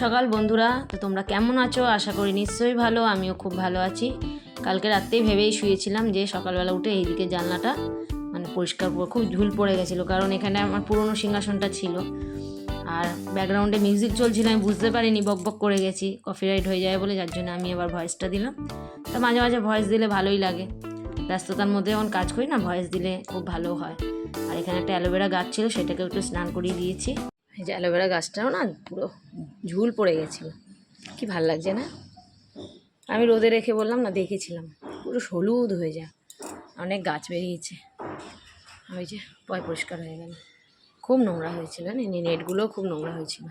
সকাল বন্ধুরা, তো তোমরা কেমন আছো? আশা করি নিশ্চয়ই ভালো। আমিও খুব ভালো আছি। কালকে রাত্রেই ভেবেই শুয়েছিলাম যে সকালবেলা উঠে এইদিকে জানলাটা মানে পরিষ্কার করে, খুব ঝুল পড়ে গেছিলো, কারণ এখানে আমার পুরনো সিংহাসনটা ছিল আর ব্যাকগ্রাউন্ডে মিউজিক চলছিল। আমি বুঝতে পারিনি, বকবক করে গেছি, কপিরাইট হয়ে যায় বলে, যার জন্য আমি আবার ভয়েসটা দিলাম। তো মাঝে মাঝে ভয়েস দিলে ভালোই লাগে, ব্যস্ততার মধ্যে যখন কাজ করি না, ভয়েস দিলে খুব ভালো হয়। আর এখানে একটা অ্যালোভেরা গাছ ছিল, সেটাকে একটু স্নান করিয়ে দিয়েছি। এই যে অ্যালোভেরা গাছটাও না পুরো ঝুল পড়ে গেছিলো, কি ভাল লাগছে না? আমি রোদে রেখে বললাম না, দেখেছিলাম পুরো হলুদ হয়ে যায়, অনেক গাছ বেরিয়েছে। ওই যে পরিষ্কার হয়ে গেল, খুব নোংরা হয়েছিল, নেটগুলোও খুব নোংরা হয়েছিল।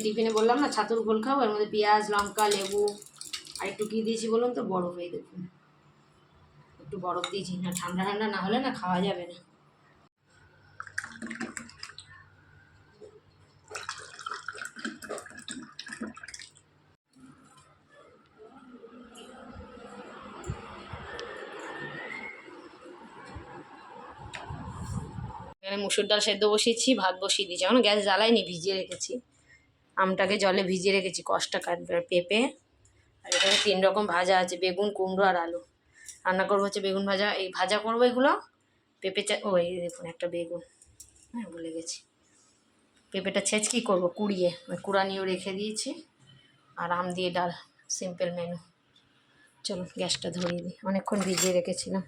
টিফিনে বললাম না ছাতুর ঘোল খাও, এর মধ্যে পেঁয়াজ, লঙ্কা, লেবু আর একটু কী দিয়েছি বলুন তো? বরফ। এই দেখুন, একটু বরফ দিয়েছি, না ঠান্ডা ঠান্ডা না হলে না খাওয়া যাবে না। এখানে মুসুর ডাল সেদ্ধ বসিয়েছি, ভাত বসিয়ে দিয়েছি, এখন গ্যাস জ্বালাইনি, ভিজিয়ে রেখেছি। আমটাকে জলে ভিজিয়ে রেখেছি, কষটা কাটবে। আর পেঁপে, আর এখানে 3 রকম ভাজা আছে, বেগুন, কুমড়ো আর আলু। রান্না করবো হচ্ছে বেগুন ভাজা, এই ভাজা করবো এগুলো। পেঁপে ও এই দেখুন একটা বেগুন, হ্যাঁ ভুলে গেছি। পেঁপেটা ছেঁচকি করবো, কুড়িয়ে কুড়া নিয়েও রেখে দিয়েছি। আর আম দিয়ে ডাল, সিম্পল মেনু। চলো গ্যাসটা ধরিয়ে দিই, অনেকক্ষণ ভিজিয়ে রেখেছিলাম।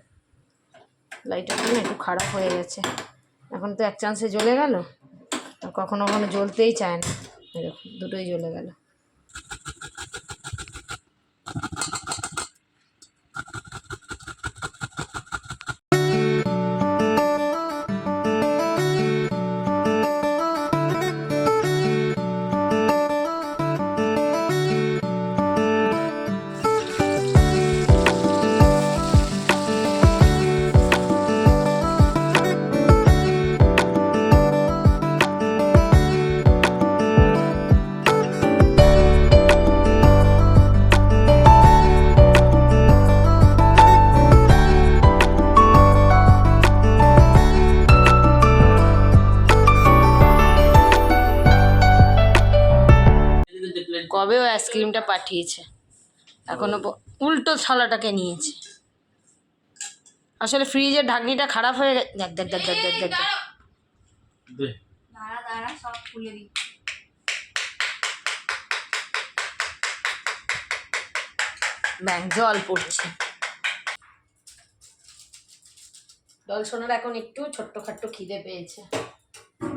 লাইটার না একটু খারাপ হয়ে গেছে, এখন তো এক চান্সে জ্বলে গেল, কখনো কখনো জ্বলতেই চায় না। এরকম দুটোই জ্বলে গেল। কবে ও আইসক্রিমটা পাঠিয়েছে, এখনো উল্টো থালাটাকে নিয়েছে। আসলে ফ্রিজের ঢাকনিটা খারাপ হয়ে গেছে। দেখ দেখ দেখ দেখ দেখ দেখ ব্যাং জল পড়ছে। জল সোনার এখন একটু ছোট্টখাট্টো খিদে পেয়েছে,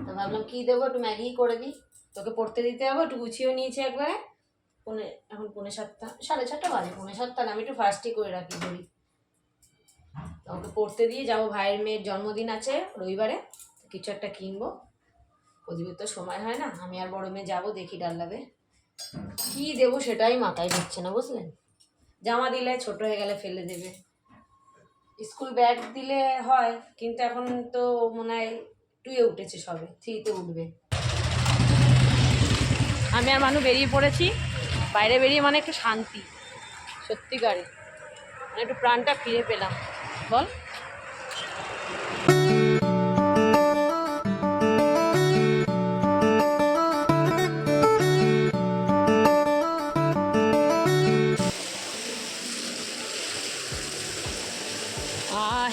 তো ভাবলাম কী দেবো, একটু ম্যাগি করে দিই। তোকে পড়তে দিতে হবে, একটু গুছিয়েও নিয়েছি একবারে। এখন 6:45, 6:30 বাজে, 6:45 আমি একটু ফাস্টই করে রাখি ধরি। ওকে পড়তে দিয়ে যাবো, ভাইয়ের মেয়ের জন্মদিন আছে রবিবারে, কিছু একটা কিনবো। প্রদীপের তো সময় হয় না, আমি আর বড় মেয়ে যাবো, দেখি ডাল্লাবে কী দেবো সেটাই মাথায় ঢুকছে না, বুঝলেন? জামা দিলে ছোট হয়ে গেলে ফেলে দেবে, স্কুল ব্যাগ দিলে হয়, কিন্তু এখন তো মনে হয় 2-এ উঠেছে, সবে 3-তে উঠবে। আমি আর মানু বেরিয়ে পড়েছি, বাইরে বেরিয়ে মানে একটু শান্তি, সত্যিকারে মানে একটু প্রাণটা ফিরে পেলাম। বল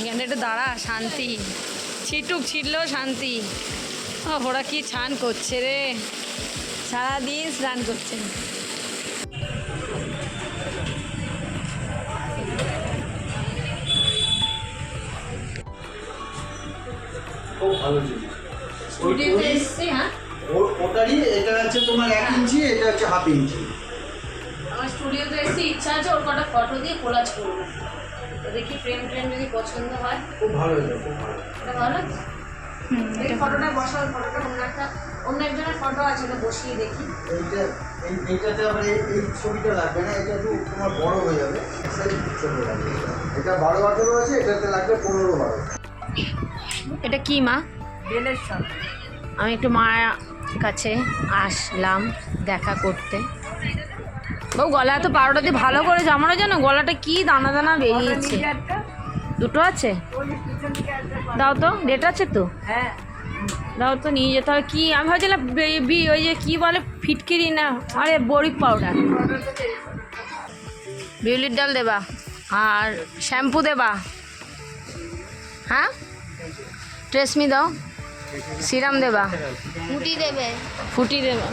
এখানে একটু দাঁড়া, শান্তি, ছিটুক ছিটলেও শান্তি। ওরা কি স্নান করছে রে, সারাদিন স্নান করছে। খুব ভালো জিনিস। স্টুডিওতে এসেছি। হ্যাঁ, ওটারই এটা হচ্ছে তোমার 1 ইঞ্চি, এটা হচ্ছে 1/2 ইঞ্চি। আমার স্টুডিওতে এসেছি, ইচ্ছা আছে ওর কটা ফটো দিয়ে কোলাজ করবো, তো দেখি ফ্রেম যদি পছন্দ হয়। খুব ভালো হয়েছে, খুব ভালো। এটা ভালো লাগছে। এই ফটোটা বসার ফটোটা অন্য একজনের ফটো আছে, ওটা বসিয়ে দেখি। এইটাতে আবার এই ছবিটা লাগবে না, এটা একটু তোমার বড় হয়ে যাবে, ছোট লাগবে। এটা 12-18 আছে, এটাতে লাগবে 15-12। এটা কি মা? বেলের সব। আমি একটু মায়ের কাছে আসলাম দেখা করতে। বউ গলা এত পাউডার দিয়ে ভালো করে জামানো, জানো গলাটা কি দানা দানা বেরিয়েছে। দুটো আছে, দাও তো, ডেট আছে তো? হ্যাঁ দাও তো, নিয়ে যেতে হবে। কি আমি ভাবছিলাম ওই যে কি বলে ফিটকিরি না, আরে বরিক পাউডার। বিউলির ডাল দেবা আর শ্যাম্পু দেবা, হ্যাঁ ট্রেসমি দাও, সিরাম দেবা, ফুটি দেবা।